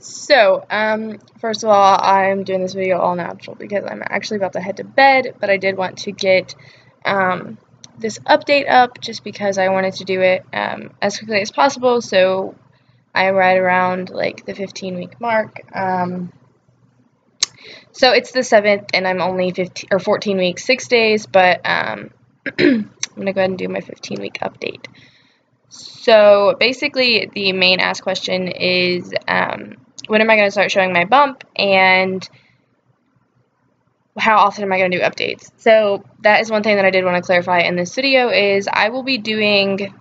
So, first of all, I'm doing this video all natural because I'm actually about to head to bed, but I did want to get this update up just because I wanted to do it as quickly as possible, so I'm right around like the 15-week mark. So it's the 7th, and I'm only 14 weeks, 6 days, but I'm going to go ahead and do my 15-week update. So basically, the main asked question is, when am I going to start showing my bump, and how often am I going to do updates? So that is one thing that I did want to clarify in this video is I will be doing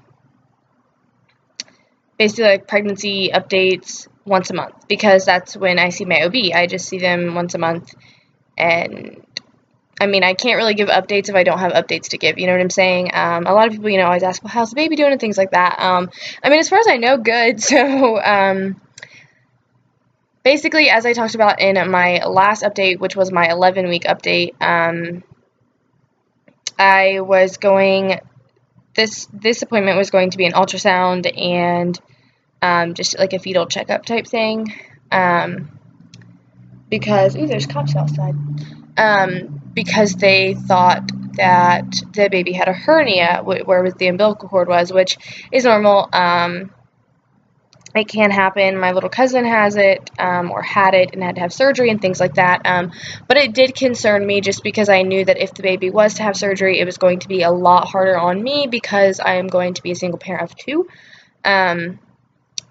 basically like pregnancy updates once a month because that's when I see my OB. I just see them once a month, and I mean, I can't really give updates if I don't have updates to give, you know what I'm saying? A lot of people, always ask, well, how's the baby doing and things like that. I mean, as far as I know, good. So, basically, as I talked about in my last update, which was my 11-week update, I was going, this appointment was going to be an ultrasound and just like a fetal checkup type thing, because, ooh, there's cops outside. Because they thought that the baby had a hernia where the umbilical cord was, which is normal. It can happen. My little cousin has it, or had it and had to have surgery and things like that. But it did concern me just because I knew that if the baby was to have surgery, it was going to be a lot harder on me because I am going to be a single parent of 2.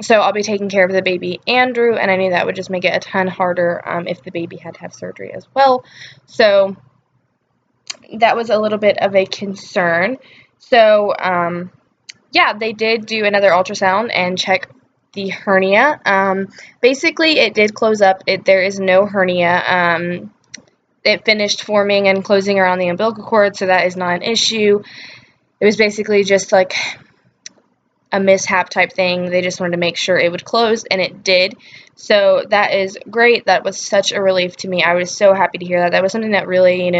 So I'll be taking care of the baby Andrew, and I knew that would just make it a ton harder if the baby had to have surgery as well. So that was a little bit of a concern. So, yeah, they did do another ultrasound and check the hernia. Basically, it did close up. There is no hernia. It finished forming and closing around the umbilical cord, so that is not an issue. It was basically just like a mishap type thing. They just wanted to make sure it would close, and it did. So that is great. That was such a relief to me. I was so happy to hear that. That was something that really,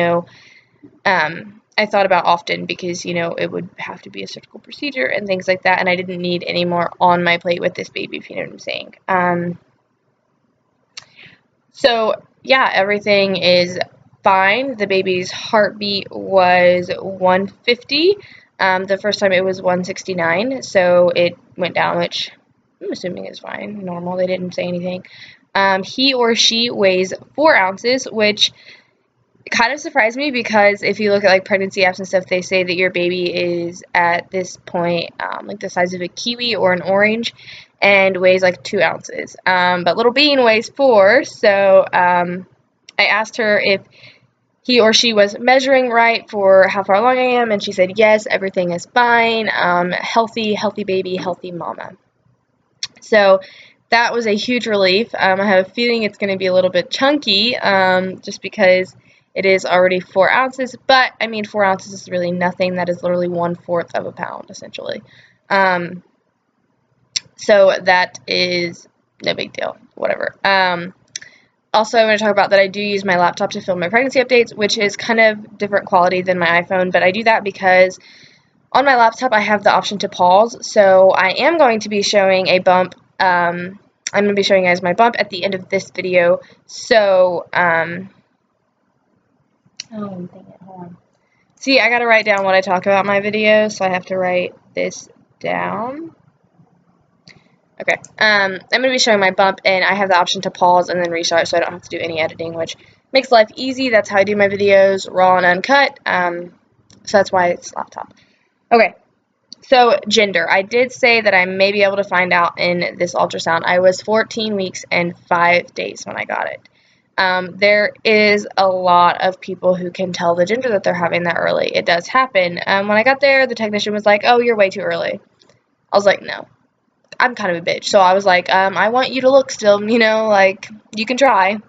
I thought about often because, it would have to be a surgical procedure and things like that, and I didn't need any more on my plate with this baby, if you know what I'm saying. So, yeah, everything is fine. The baby's heartbeat was 150. The first time it was 169, so it went down, which I'm assuming is fine, normal. They didn't say anything. He or she weighs 4 ounces, which kind of surprised me because if you look at like pregnancy apps and stuff, they say that your baby is at this point like the size of a kiwi or an orange and weighs like 2 ounces. But little Bean weighs 4, so I asked her if he or she was measuring right for how far along I am, and she said yes, everything is fine. Healthy baby, healthy mama. So that was a huge relief. I have a feeling it's going to be a little bit chunky just because it is already 4 ounces, but, 4 ounces is really nothing. That is literally 1/4 of a pound, essentially. So that is no big deal, whatever. Also, I'm going to talk about that I do use my laptop to film my pregnancy updates, which is kind of different quality than my iPhone, but I do that because on my laptop I have the option to pause, so I am going to be showing a bump. I'm going to be showing you guys my bump at the end of this video, so, oh, dang it, hold on. See, I gotta write down what I talk about in my videos, so I have to write this down. Okay, I'm gonna be showing my bump, and I have the option to pause and then restart, so I don't have to do any editing, which makes life easy. That's how I do my videos, raw and uncut, so that's why it's laptop. Okay, so gender. I did say that I may be able to find out in this ultrasound. I was 14 weeks and 5 days when I got it. There is a lot of people who can tell the gender that they're having that early. It does happen. When I got there, the technician was like, oh, you're way too early. I was like, no. I'm kind of a bitch. So I was like, I want you to look still, like, you can try.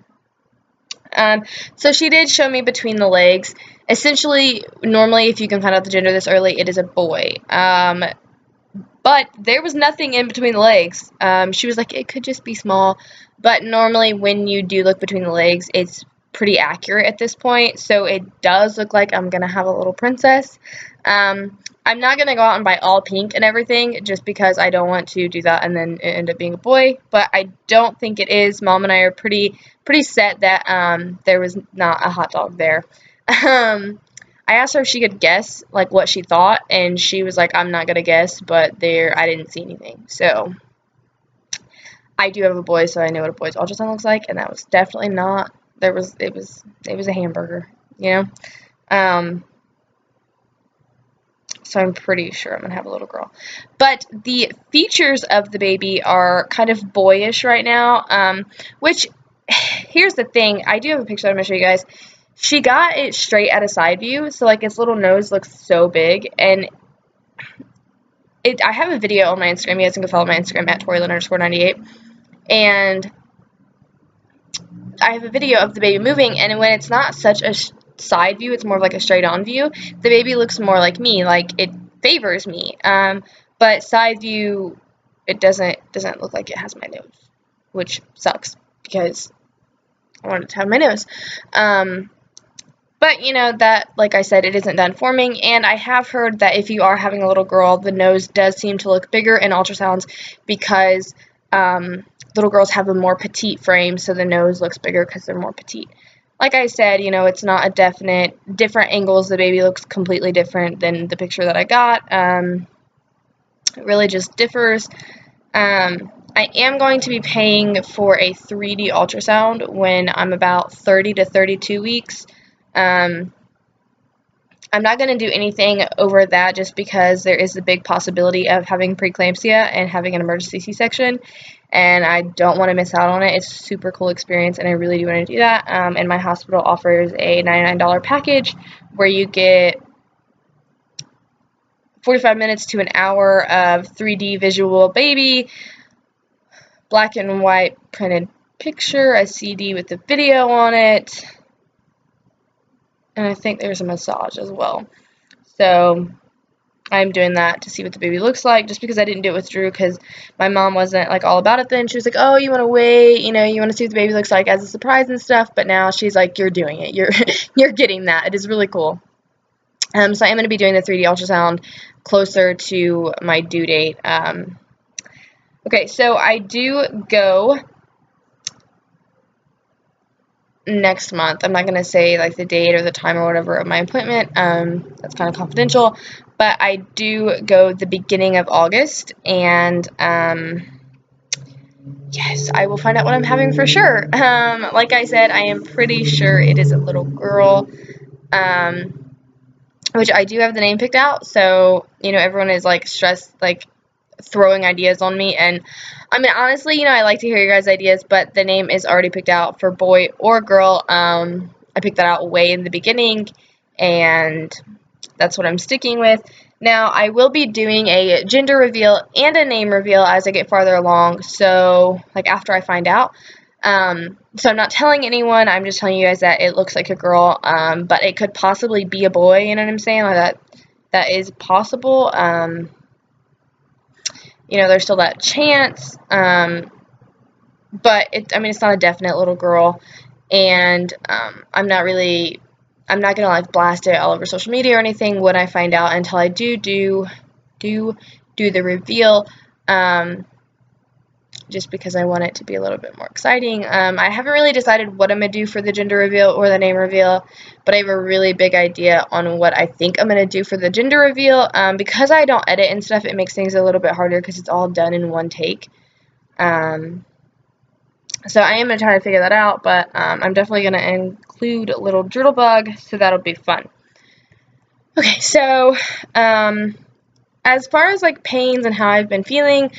So she did show me between the legs. Essentially, normally, if you can find out the gender this early, it is a boy. But there was nothing in between the legs. She was like, it could just be small. But normally when you do look between the legs, it's pretty accurate at this point. So it does look like I'm going to have a little princess. I'm not going to go out and buy all pink and everything just because I don't want to do that and then it end up being a boy, but I don't think it is. Mom and I are pretty set that there was not a hot dog there. I asked her if she could guess like what she thought, and she was like, I'm not going to guess, but I didn't see anything. So I do have a boy, so I know what a boy's ultrasound looks like, and that was definitely not. It was a hamburger, you know. So I'm pretty sure I'm going to have a little girl. But the features of the baby are kind of boyish right now, which, here's the thing. I do have a picture I'm going to show you guys. She got it straight at a side view, so, like, its little nose looks so big, and I have a video on my Instagram. You guys can go follow my Instagram at ToriLynn_98, and I have a video of the baby moving, and when it's not such a side view, it's more of like a straight on view, the baby looks more like me, like it favors me, but side view, it doesn't look like it has my nose, which sucks because I wanted to have my nose. But you know that, like I said, it isn't done forming, and I have heard that if you are having a little girl, the nose does seem to look bigger in ultrasounds because little girls have a more petite frame, so the nose looks bigger because they're more petite. Like I said, you know, it's not a definite, different angles, the baby looks completely different than the picture that I got. It really just differs. I am going to be paying for a 3D ultrasound when I'm about 30 to 32 weeks. I'm not going to do anything over that just because there is the big possibility of having preeclampsia and having an emergency C-section, and I don't want to miss out on it. It's a super cool experience, and I really do want to do that. And my hospital offers a $99 package where you get 45 minutes to an hour of 3D visual baby, black and white printed picture, a CD with the video on it, and I think there's a massage as well. So I'm doing that to see what the baby looks like, just because I didn't do it with Drew because my mom wasn't like all about it then. She was like, oh, you want to wait, you know, you want to see what the baby looks like as a surprise and stuff, but now she's like, you're doing it, you're getting that. It is really cool. So I am going to be doing the 3D ultrasound closer to my due date. Okay, so I do go next month. I'm not going to say like the date or the time or whatever of my appointment. That's kind of confidential, but I do go the beginning of August, and yes, I will find out what I'm having for sure. Like I said, I am pretty sure it is a little girl, which I do have the name picked out, so, you know, everyone is like stressed, like throwing ideas on me, and I mean, honestly, you know, I like to hear your guys' ideas, but the name is already picked out for boy or girl. I picked that out way in the beginning, and that's what I'm sticking with. Now, I will be doing a gender reveal and a name reveal as I get farther along, so, like, after I find out. So I'm not telling anyone, I'm just telling you guys that it looks like a girl, but it could possibly be a boy, you know what I'm saying? Like, that is possible. You know, there's still that chance, but I mean, it's not a definite little girl, and I'm not gonna like blast it all over social media or anything when I find out until I do the reveal, just because I want it to be a little bit more exciting. I haven't really decided what I'm going to do for the gender reveal or the name reveal, but I have a really big idea on what I think I'm going to do for the gender reveal. Because I don't edit and stuff, it makes things a little bit harder because it's all done in one take. So I am going to try to figure that out, but I'm definitely going to include a little Droodlebug, so that'll be fun. Okay, so as far as like pains and how I've been feeling,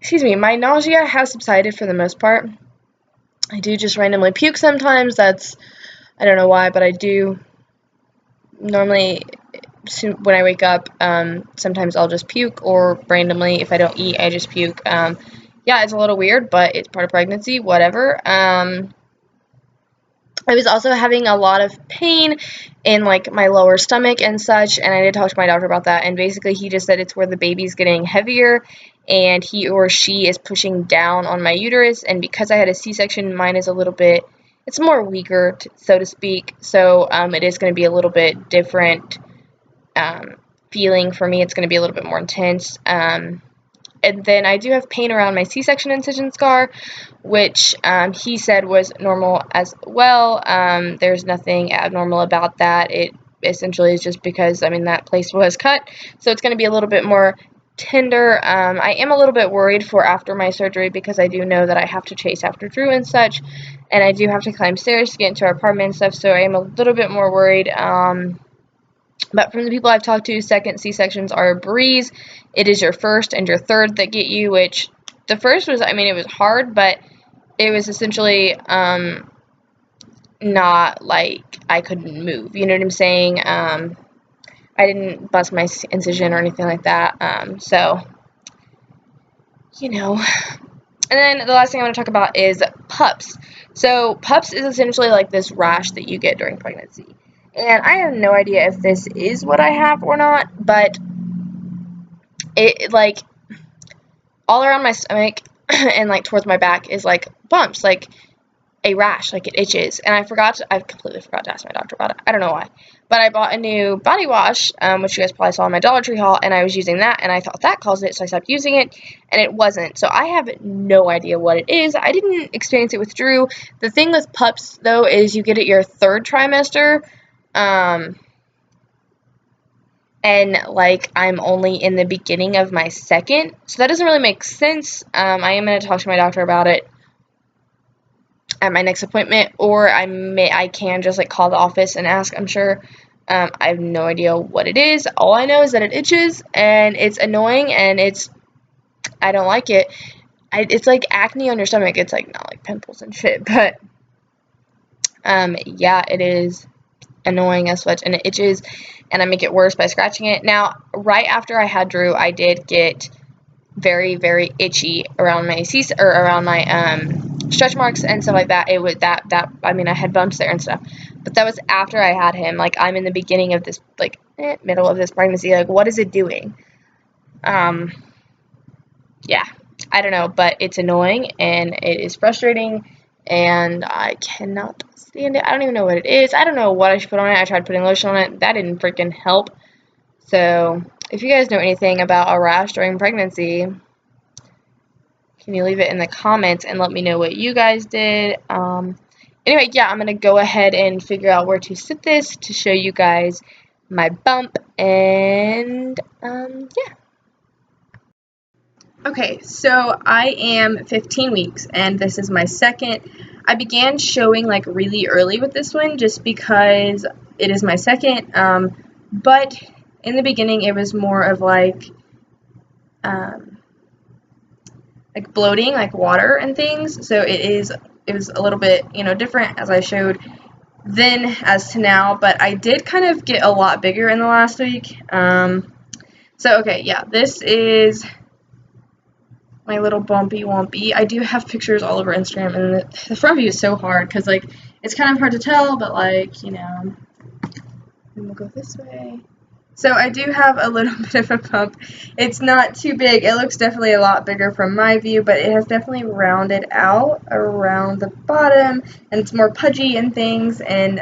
excuse me, my nausea has subsided for the most part. I do just randomly puke sometimes. I don't know why, but I do. Normally, when I wake up, sometimes I'll just puke, or randomly, if I don't eat, I just puke. Yeah, it's a little weird, but it's part of pregnancy, whatever. I was also having a lot of pain in like my lower stomach and such, and I did talk to my doctor about that, and basically he just said it's where the baby's getting heavier and he or she is pushing down on my uterus, and because I had a C-section, mine is it's more weaker, so to speak. So it is going to be a little bit different feeling for me. It's going to be a little bit more intense. And then I do have pain around my C-section incision scar, which he said was normal as well. There's nothing abnormal about that. It essentially is just because, I mean, that place was cut, so it's going to be a little bit more tender. I am a little bit worried for after my surgery because I do know that I have to chase after Drew and such, and I do have to climb stairs to get into our apartment and stuff, so I am a little bit more worried. But from the people I've talked to, second C-sections are a breeze. It is your first and your third that get you, which the first was, I mean, it was hard, but it was essentially not like I couldn't move. You know what I'm saying? I didn't bust my incision or anything like that. So, you know. And then the last thing I want to talk about is PUPS. So PUPS is essentially like this rash that you get during pregnancy. And I have no idea if this is what I have or not, but it like all around my stomach and like towards my back is like bumps, like a rash, like it itches. And I completely forgot to ask my doctor about it. I don't know why. But I bought a new body wash, which you guys probably saw in my Dollar Tree haul, and I was using that, and I thought that caused it, so I stopped using it, and it wasn't. So I have no idea what it is. I didn't experience it with Drew. The thing with PUPS, though, is you get it your third trimester, and like I'm only in the beginning of my second, so that doesn't really make sense. I am going to talk to my doctor about it at my next appointment, or I can just like call the office and ask. I'm sure. I have no idea what it is. All I know is that it itches and it's annoying and I don't like it. It's like acne on your stomach. It's like not like pimples and shit, but yeah, it is annoying as such, and it itches, and I make it worse by scratching it. Now, right after I had Drew, I did get very, very itchy around my stretch marks and stuff like that. It was I mean, I had bumps there and stuff, but that was after I had him. Like, I'm in the beginning of this, like, middle of this pregnancy. Like, what is it doing? Yeah, I don't know, but it's annoying and it is frustrating, and I cannot stand it. I don't even know what it is. I don't know what I should put on it. I tried putting lotion on it. That didn't freaking help. So, if you guys know anything about a rash during pregnancy, can you leave it in the comments and let me know what you guys did? Anyway, yeah, I'm going to go ahead and figure out where to sit this to show you guys my bump, and yeah. Okay, so I am 15 weeks, and this is my second. I began showing like really early with this one just because it is my second, but in the beginning it was more of like bloating, like water and things, so it was a little bit, different as I showed then as to now, but I did kind of get a lot bigger in the last week. So okay, yeah, this is my little bumpy wumpy. I do have pictures all over Instagram, and the front view is so hard because like it's kind of hard to tell, but like, and we'll go this way. So I do have a little bit of a bump. It's not too big. It looks definitely a lot bigger from my view, but it has definitely rounded out around the bottom, and it's more pudgy and things, and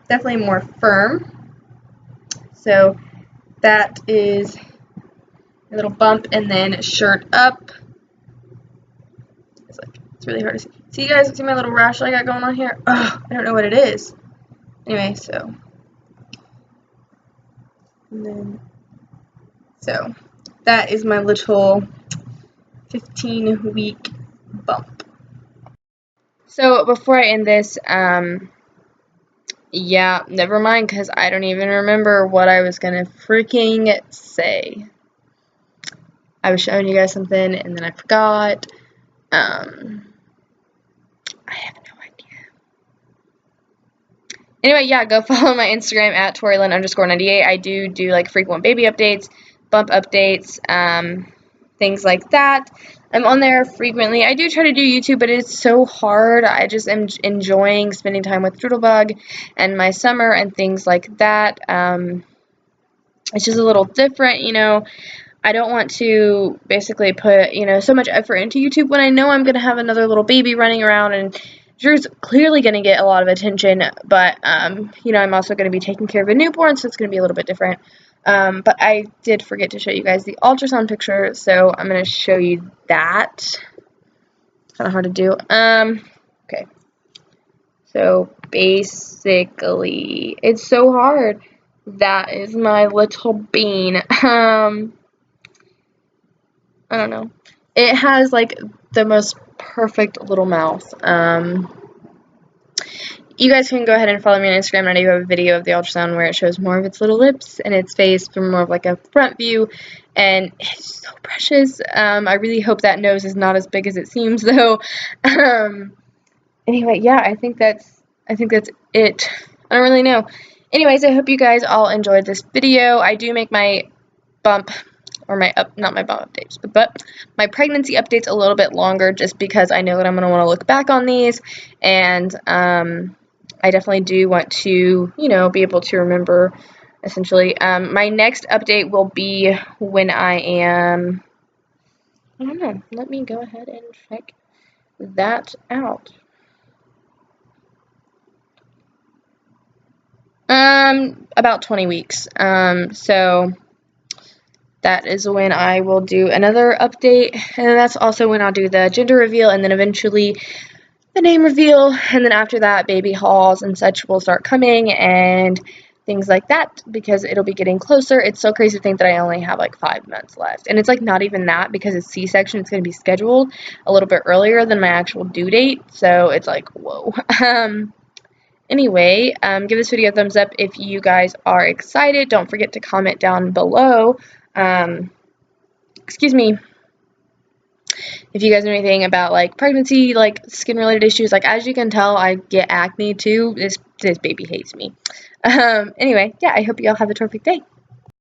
definitely more firm. So that is a little bump, and then shirt up. It's really hard to see. See, you guys, see my little rash I got going on here? Ugh, I don't know what it is. Anyway, so that is my little 15-week bump. So before I end this, yeah, never mind, because I don't even remember what I was gonna freaking say. I was showing you guys something, and then I forgot. I have no idea. Anyway, yeah, go follow my Instagram at ToriLynn_98. I do like frequent baby updates, bump updates, things like that. I'm on there frequently. I do try to do YouTube, but it's so hard. I just am enjoying spending time with Doodlebug and my summer and things like that. It's just a little different, I don't want to basically put, so much effort into YouTube when I know I'm going to have another little baby running around and Drew's clearly going to get a lot of attention, but, you know, I'm also going to be taking care of a newborn, so it's going to be a little bit different. But I did forget to show you guys the ultrasound picture, so I'm going to show you that. Kind of hard to do. Okay. So basically, it's so hard. That is my little bean. I don't know. It has like the most perfect little mouth. You guys can go ahead and follow me on Instagram, and I do have a video of the ultrasound where it shows more of its little lips and its face from more of like a front view, and it's so precious. I really hope that nose is not as big as it seems, though. Anyway, yeah, I think that's it. I don't really know. Anyways, I hope you guys all enjoyed this video. I do make my bump, or not my bump updates, but my pregnancy updates a little bit longer, just because I know that I'm going to want to look back on these, and I definitely do want to, you know, be able to remember, essentially. My next update will be when I am, I don't know, let me go ahead and check that out. About 20 weeks. So that is when I will do another update, and that's also when I'll do the gender reveal, and then eventually the name reveal, and then after that, baby hauls and such will start coming, and things like that, because it'll be getting closer. It's so crazy to think that I only have like 5 months left, and it's like not even that, because it's C-section. It's going to be scheduled a little bit earlier than my actual due date, so it's like, whoa. Anyway, give this video a thumbs up if you guys are excited. Don't forget to comment down below. Excuse me. If you guys know anything about like pregnancy, like skin related issues, like as you can tell, I get acne too. This baby hates me. Anyway, yeah, I hope you all have a terrific day.